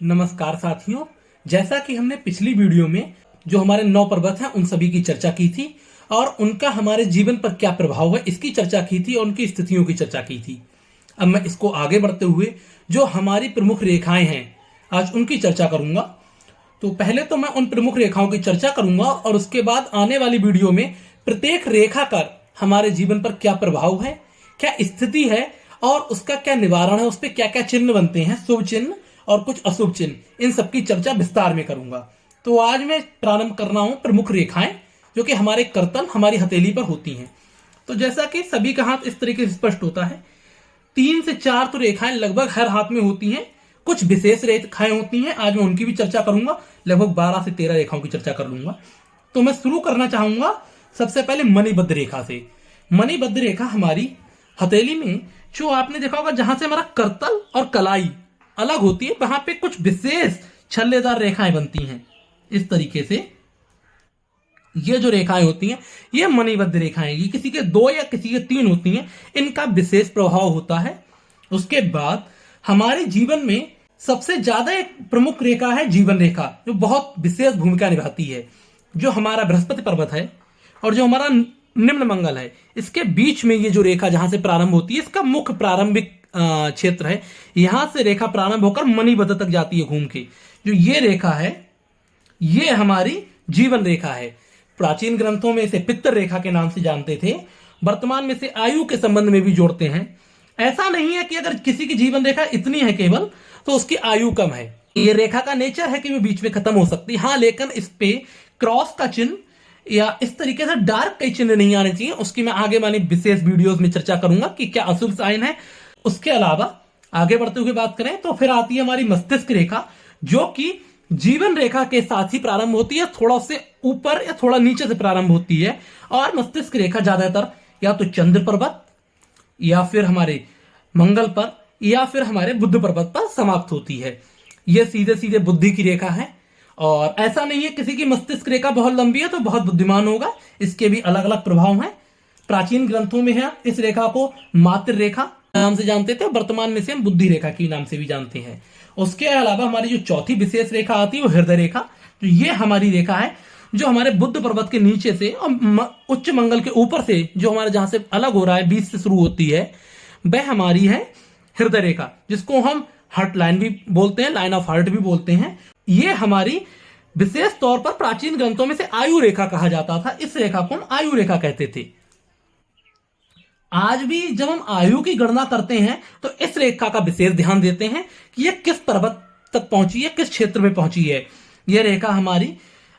नमस्कार साथियों, जैसा कि हमने पिछली वीडियो में जो हमारे 9 पर्वत हैं उन सभी की चर्चा की थी और उनका हमारे जीवन पर क्या प्रभाव है इसकी चर्चा की थी और उनकी स्थितियों की चर्चा की थी। अब मैं इसको आगे बढ़ते हुए जो हमारी प्रमुख रेखाएं हैं आज उनकी चर्चा करूंगा। तो पहले तो मैं उन प्रमुख रेखाओं की चर्चा करूंगा और उसके बाद आने वाली वीडियो में प्रत्येक रेखा का हमारे जीवन पर क्या प्रभाव है, क्या स्थिति है और उसका क्या निवारण है, उस पर क्या क्या चिन्ह बनते हैं, शुभ चिन्ह और कुछ अशुभ चिन्ह, इन सबकी चर्चा विस्तार में करूंगा। तो आज मैं प्रारंभ करना हूं प्रमुख रेखाएं जो कि हमारे करतल हमारी हथेली पर होती हैं। तो जैसा कि सभी का हाथ इस तरीके से स्पष्ट होता है, 3 से 4 तो रेखाएं लगभग हर हाथ में होती हैं। कुछ विशेष रेखाएं होती हैं, आज मैं उनकी भी चर्चा करूंगा। लगभग 12 से 13 रेखाओं की चर्चा कर लूंगा। तो मैं शुरू करना चाहूंगा सबसे पहले मणिबद्ध रेखा से। मणिबद्ध रेखा हमारी हथेली में जो आपने देखा होगा जहां से हमारा करतल और कलाई अलग होती है, वहां पे कुछ विशेष छल्लेदार रेखाएं बनती हैं। इस तरीके से ये जो रेखाएं होती हैं ये मणिबद्ध रेखाएं, ये किसी के 2 या किसी के 3 होती हैं, इनका विशेष प्रभाव होता है। उसके बाद हमारे जीवन में सबसे ज्यादा एक प्रमुख रेखा है जीवन रेखा, जो बहुत विशेष भूमिका निभाती है। जो हमारा बृहस्पति पर्वत है और जो हमारा निम्न मंगल है, इसके बीच में ये जो रेखा जहां से प्रारंभ होती है, इसका मुख्य प्रारंभिक क्षेत्र है। यहां से रेखा प्रारंभ होकर मणिबद्ध तक जाती है घूम के। जो ये रेखा है ये हमारी जीवन रेखा है। प्राचीन ग्रंथों में इसे पित्तर रेखा के नाम से जानते थे, वर्तमान में इसे आयु के संबंध में भी जोड़ते हैं। ऐसा नहीं है कि अगर किसी की जीवन रेखा इतनी है केवल तो उसकी आयु कम है। ये रेखा का नेचर है कि वो बीच में खत्म हो सकती है, हाँ, लेकिन इस पे क्रॉस का चिन्ह या इस तरीके से डार्क कई चिन्ह नहीं आने चाहिए। उसकी मैं आगे वाली विशेष वीडियोस में चर्चा करूंगा कि क्या अशुभ साइन है। उसके अलावा आगे बढ़ते हुए बात करें तो फिर आती है हमारी मस्तिष्क रेखा, जो कि जीवन रेखा के साथ ही प्रारंभ होती है, थोड़ा से ऊपर या थोड़ा नीचे से प्रारंभ होती है। और मस्तिष्क रेखा ज्यादातर या तो चंद्र पर्वत या फिर हमारे मंगल पर या फिर हमारे बुध पर्वत पर समाप्त होती है। यह सीधे सीधे बुद्धि की रेखा है और ऐसा नहीं है किसी की मस्तिष्क रेखा बहुत लंबी है तो बहुत बुद्धिमान होगा, इसके भी अलग अलग प्रभाव हैं। प्राचीन ग्रंथों में है इस रेखा को मातृ रेखा नाम से जानते थे, वर्तमान में से हम बुद्धि रेखा के नाम से भी जानते हैं। उसके अलावा हमारी जो चौथी विशेष रेखा आती है वो हृदय रेखा, तो ये हमारी रेखा है जो हमारे बुध पर्वत के नीचे से और उच्च मंगल के ऊपर से जो हमारे जहां से अलग हो रहा है, बीच से शुरू होती है, वह हमारी है हृदय रेखा, जिसको हम हार्ट लाइन भी बोलते हैं, लाइन ऑफ हार्ट भी बोलते हैं। ये हमारी विशेष तौर पर प्राचीन ग्रंथों में से आयु रेखा कहा जाता था। इस रेखा को हम आयु रेखा कहते थे। आज भी जब हम आयु की गणना करते हैं तो इस रेखा का विशेष ध्यान देते हैं कि यह किस पर्वत तक पहुंची है, किस क्षेत्र में पहुंची है। यह रेखा हमारी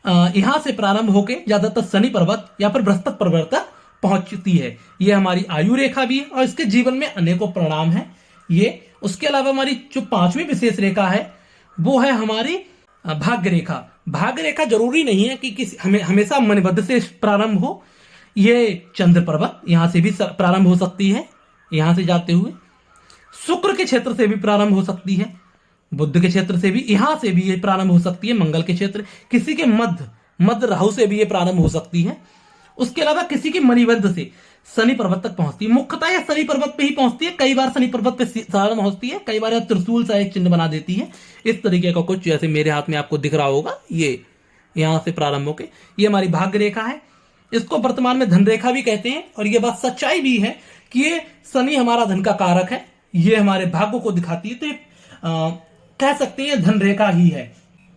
यहां से प्रारंभ होकर ज्यादातर शनि पर्वत या फिर बृहस्पति पर्वत तक पहुंचती है। यह हमारी आयु रेखा भी है और इसके जीवन में अनेकों परिणाम हैं ये। उसके अलावा हमारी जो 5वीं विशेष रेखा है वो है हमारी भाग्य रेखा। भाग्य रेखा जरूरी नहीं है कि हमेशा मणिबद्ध से प्रारंभ हो। ये चंद्र पर्वत यहां से भी प्रारंभ हो सकती है, यहां से जाते हुए शुक्र के क्षेत्र से भी प्रारंभ हो सकती है, बुध के क्षेत्र से भी, यहां से भी ये प्रारंभ हो सकती है, मंगल के क्षेत्र, किसी के मध्य राहु से भी ये प्रारंभ हो सकती है। उसके अलावा किसी के मणिबद्ध से शनि पर्वत तक पहुंचती है। मुख्यतः यह शनि पर्वत पे ही पहुंचती है, कई बार शनि पर्वत पे प्रारंभ होती है, कई बार यह त्रिशूल सा एक चिन्ह बना देती है। इस तरीके का कुछ जैसे मेरे हाथ में आपको दिख रहा होगा, ये यहां से प्रारंभ होकर ये हमारी भाग्य रेखा है। इसको वर्तमान में धन रेखा भी कहते हैं और यह बात सच्चाई भी है कि ये शनि हमारा धन का कारक है, ये हमारे भाग्य को दिखाती है, तो कह सकते हैं धन रेखा ही है।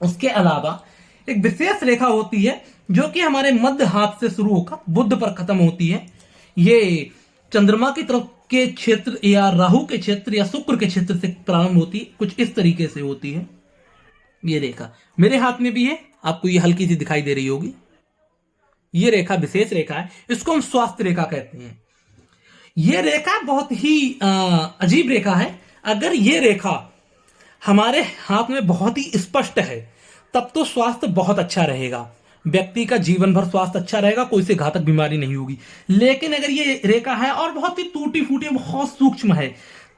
उसके अलावा एक विशेष रेखा होती है जो कि हमारे मध्य हाथ से शुरू होकर बुध पर खत्म होती है। ये चंद्रमा की तरफ के क्षेत्र या राहु के क्षेत्र या शुक्र के क्षेत्र से प्रारंभ होती है, कुछ इस तरीके से होती है। ये रेखा मेरे हाथ में भी है, आपको ये हल्की सी दिखाई दे रही होगी। ये रेखा विशेष रेखा है, इसको हम स्वास्थ्य रेखा कहते हैं। ये रेखा बहुत ही अजीब रेखा है। अगर ये रेखा हमारे हाथ में बहुत ही स्पष्ट है तब तो स्वास्थ्य बहुत अच्छा रहेगा, व्यक्ति का जीवन भर स्वास्थ्य अच्छा रहेगा, कोई से घातक बीमारी नहीं होगी। लेकिन अगर ये रेखा है और बहुत ही टूटी फूटी, बहुत सूक्ष्म है,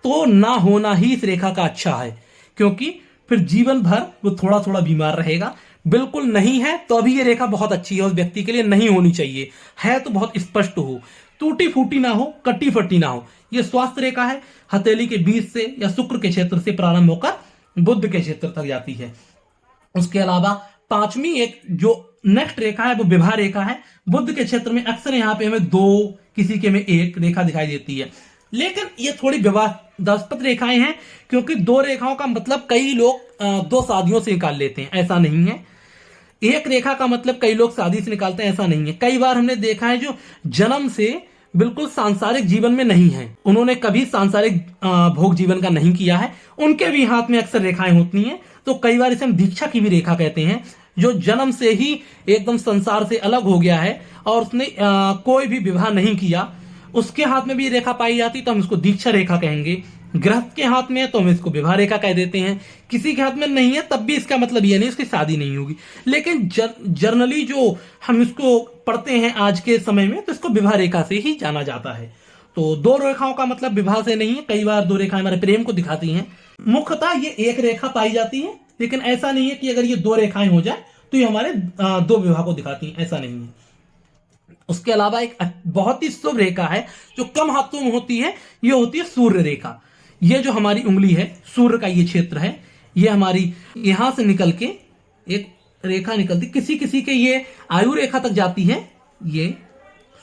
तो ना होना ही इस रेखा का अच्छा है, क्योंकि फिर जीवन भर वो थोड़ा थोड़ा बीमार रहेगा। बिल्कुल नहीं है तो अभी ये रेखा बहुत अच्छी है, उस व्यक्ति के लिए नहीं होनी चाहिए। है तो बहुत स्पष्ट हो, टूटी फूटी ना हो, कटी फटी ना हो। ये स्वास्थ्य रेखा है, हथेली के बीच से या शुक्र के क्षेत्र से प्रारंभ होकर बुध के क्षेत्र तक जाती है। उसके अलावा पांचवी एक जो नेक्स्ट रेखा है वो विभा रेखा है। बुध के क्षेत्र में अक्सर यहाँ पे हमें 2, किसी के में 1 रेखा दिखाई देती है, लेकिन ये थोड़ी विवादास्पद रेखाएं हैं, क्योंकि 2 रेखाओं का मतलब कई लोग 2 शादियों से निकाल लेते हैं, ऐसा नहीं है। एक रेखा का मतलब कई लोग शादी से निकालते हैं, ऐसा नहीं है। कई बार हमने देखा है जो जन्म से बिल्कुल सांसारिक जीवन में नहीं है, उन्होंने कभी सांसारिक भोग जीवन का नहीं किया है, उनके भी हाथ में अक्सर रेखाएं होती हैं। तो कई बार इसे हम दीक्षा की भी रेखा कहते हैं, जो जन्म से ही एकदम संसार से अलग हो गया है और उसने कोई भी विवाह नहीं किया, उसके हाथ में भी रेखा पाई जाती तो हम इसको दीक्षा रेखा कहेंगे। गृहस्थ के हाथ में है तो हम इसको विवाह रेखा कह देते हैं। किसी के हाथ में नहीं है तब भी इसका मतलब ये नहीं उसकी शादी नहीं होगी, लेकिन जर्नली जो हम इसको पढ़ते हैं आज के समय में तो इसको विवाह रेखा से ही जाना जाता है। तो 2 रेखाओं का मतलब विवाह से नहीं है, कई बार 2 रेखाएं हमारे प्रेम को दिखाती हैं। मुख्यतः ये 1 रेखा पाई जाती है, लेकिन ऐसा नहीं है कि अगर ये 2 रेखाएं हो जाए तो ये हमारे 2 विवाह को दिखाती हैं, ऐसा नहीं है। उसके अलावा एक बहुत ही शुभ रेखा है जो कम हाथों में होती है, ये होती है सूर्य रेखा। ये जो हमारी उंगली है, सूर्य का ये क्षेत्र है, ये हमारी यहां से निकल के एक रेखा निकलती, किसी किसी के ये आयु रेखा तक जाती है, ये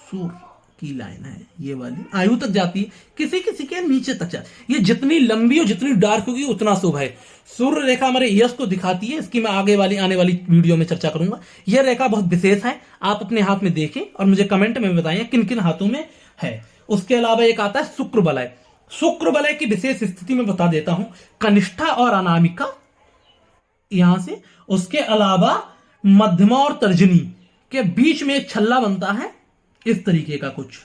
सूर्य की लाइन है, ये वाली आयु तक जाती है, किसी किसी के नीचे तक जाती है। ये जितनी लंबी और जितनी डार्क होगी उतना शुभ है। सूर्य रेखा हमारे यश को दिखाती है, इसकी मैं आने वाली वीडियो में चर्चा करूंगा। यह रेखा बहुत विशेष है, आप अपने हाथ में देखें और मुझे कमेंट में बताएं किन किन हाथों में है। उसके अलावा एक आता है शुक्र वलय। शुक्र वलय की विशेष स्थिति में बता देता हूं, कनिष्ठा और अनामिका यहां से, उसके अलावा मध्यमा और तर्जनी के बीच में एक छल्ला बनता है, इस तरीके का कुछ,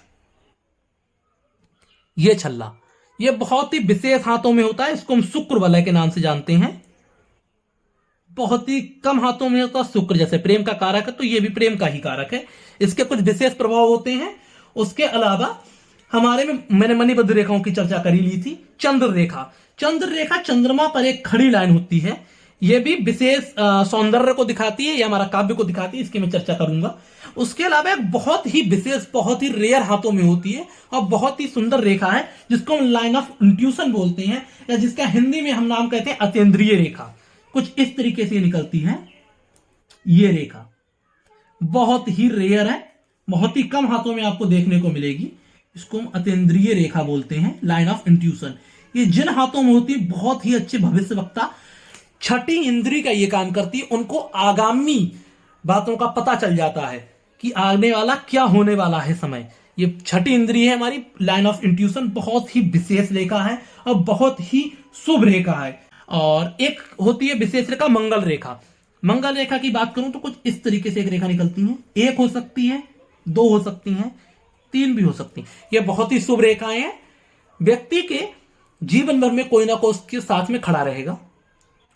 ये छल्ला, ये बहुत ही विशेष हाथों में होता है, इसको हम शुक्र वलय के नाम से जानते हैं। बहुत ही कम हाथों में होता है। शुक्र जैसे प्रेम का कारक है तो ये भी प्रेम का ही कारक है, इसके कुछ विशेष प्रभाव होते हैं। उसके अलावा हमारे में मैंने मणिबद्ध रेखाओं की चर्चा करी ली थी। चंद्र रेखा, चंद्र रेखा चंद्रमा पर एक खड़ी लाइन होती है, यह भी विशेष सौंदर्य को दिखाती है, यह हमारा काव्य को दिखाती है, इसकी मैं चर्चा करूंगा। उसके अलावा एक बहुत ही विशेष, बहुत ही रेयर हाथों में होती है और बहुत ही सुंदर रेखा है, जिसको हम लाइन ऑफ इंट्यूशन बोलते हैं, या जिसका हिंदी में हम नाम कहते हैं अतीन्द्रिय रेखा। कुछ इस तरीके से निकलती है ये रेखा, बहुत ही रेयर है, बहुत ही कम हाथों में आपको देखने को मिलेगी, इसको हम अतीन्द्रिय रेखा बोलते हैं, लाइन ऑफ इंट्यूशन। ये जिन हाथों में होती है बहुत ही अच्छे भविष्यवक्ता, छठी इंद्री का ये काम करती है, उनको आगामी बातों का पता चल जाता है कि आने वाला क्या होने वाला है समय। ये छठी इंद्री है हमारी, लाइन ऑफ इंट्यूशन, बहुत ही विशेष रेखा है और बहुत ही शुभ रेखा है। और एक होती है विशेष रेखा मंगल रेखा। मंगल रेखा की बात करूं तो कुछ इस तरीके से एक रेखा निकलती है, 1 हो सकती है, 2 हो सकती हैं, 3 भी हो सकती हैं। ये बहुत ही शुभ रेखाएं हैं, व्यक्ति के जीवन भर में कोई ना कोई उसके साथ में खड़ा रहेगा।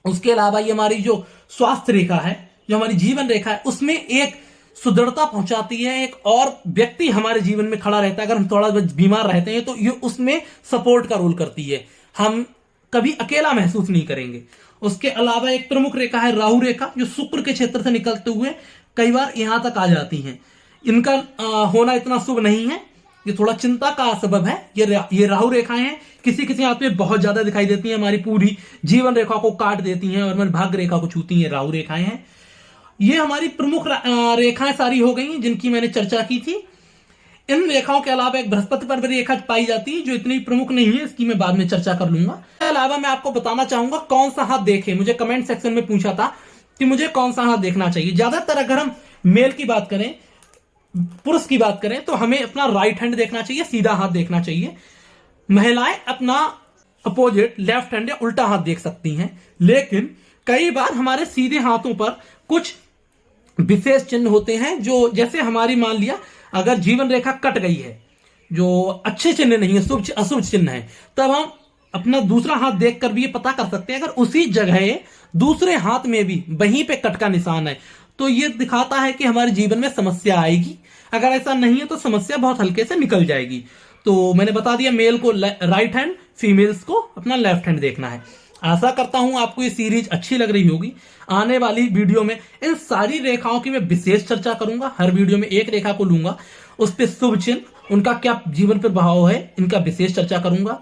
उसके अलावा ये हमारी जो स्वास्थ्य रेखा है, जो हमारी जीवन रेखा है, उसमें एक सुदृढ़ता पहुंचाती है, एक और व्यक्ति हमारे जीवन में खड़ा रहता है। अगर हम थोड़ा बीमार रहते हैं तो ये उसमें सपोर्ट का रोल करती है, हम कभी अकेला महसूस नहीं करेंगे। उसके अलावा एक प्रमुख रेखा है राहु रेखा, जो शुक्र के क्षेत्र से निकलते हुए कई बार यहां तक आ जाती हैं। इनका होना इतना शुभ नहीं है, ये थोड़ा चिंता का सबब है। ये राहु रेखाएं हैं, किसी किसी हाथ में बहुत ज्यादा दिखाई देती हैं, हमारी पूरी जीवन रेखा को काट देती हैं और हमारी भाग्य रेखा को छूती हैं। राहु रेखाएं हैं, ये हमारी प्रमुख रेखाएं सारी हो गई जिनकी मैंने चर्चा की थी। इन रेखाओं के अलावा एक बृहस्पति पर भी रेखा पाई जाती है, जो इतनी प्रमुख नहीं है, इसकी मैं बाद में चर्चा कर लूंगा। इसके अलावा मैं आपको बताना चाहूंगा कौन सा हाथ देखे। मुझे कमेंट सेक्शन में पूछा था कि मुझे कौन सा हाथ देखना चाहिए। ज्यादातर अगर हम मेल की बात करें, पुरुष की बात करें, तो हमें अपना राइट हैंड देखना चाहिए, सीधा हाथ देखना चाहिए। महिलाएं अपना अपोजिट लेफ्ट हैंड या उल्टा हाथ देख सकती हैं, लेकिन कई बार हमारे सीधे हाथों पर कुछ विशेष चिन्ह होते हैं, जो जैसे हमारी मान लिया अगर जीवन रेखा कट गई है, जो अच्छे चिन्ह नहीं है, शुभ अशुभ चिन्ह है, तब हम अपना दूसरा हाथ देखकर भी ये पता कर सकते हैं। अगर उसी जगह दूसरे हाथ में भी वहीं पे कट का निशान है तो ये दिखाता है कि हमारे जीवन में समस्या आएगी। अगर ऐसा नहीं है तो समस्या बहुत हल्के से निकल जाएगी। तो मैंने बता दिया, मेल को राइट हैंड, फीमेल्स को अपना लेफ्ट हैंड देखना है। आशा करता हूं आपको ये सीरीज अच्छी लग रही होगी। आने वाली वीडियो में इन सारी रेखाओं की मैं विशेष चर्चा करूंगा। हर वीडियो में एक रेखा को लूंगा, उस पर शुभ चिन्ह, उनका क्या जीवन पर प्रभाव है, इनका विशेष चर्चा करूंगा।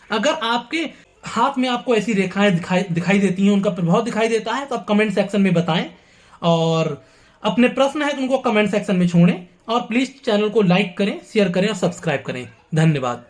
अगर आपके हाथ में आपको ऐसी रेखाएं दिखाई देती हैं, उनका प्रभाव दिखाई देता है, तो आप कमेंट सेक्शन में बताएं। और अपने प्रश्न है तो उनको कमेंट सेक्शन में छोड़ें। और प्लीज चैनल को लाइक करें, शेयर करें और सब्सक्राइब करें। धन्यवाद।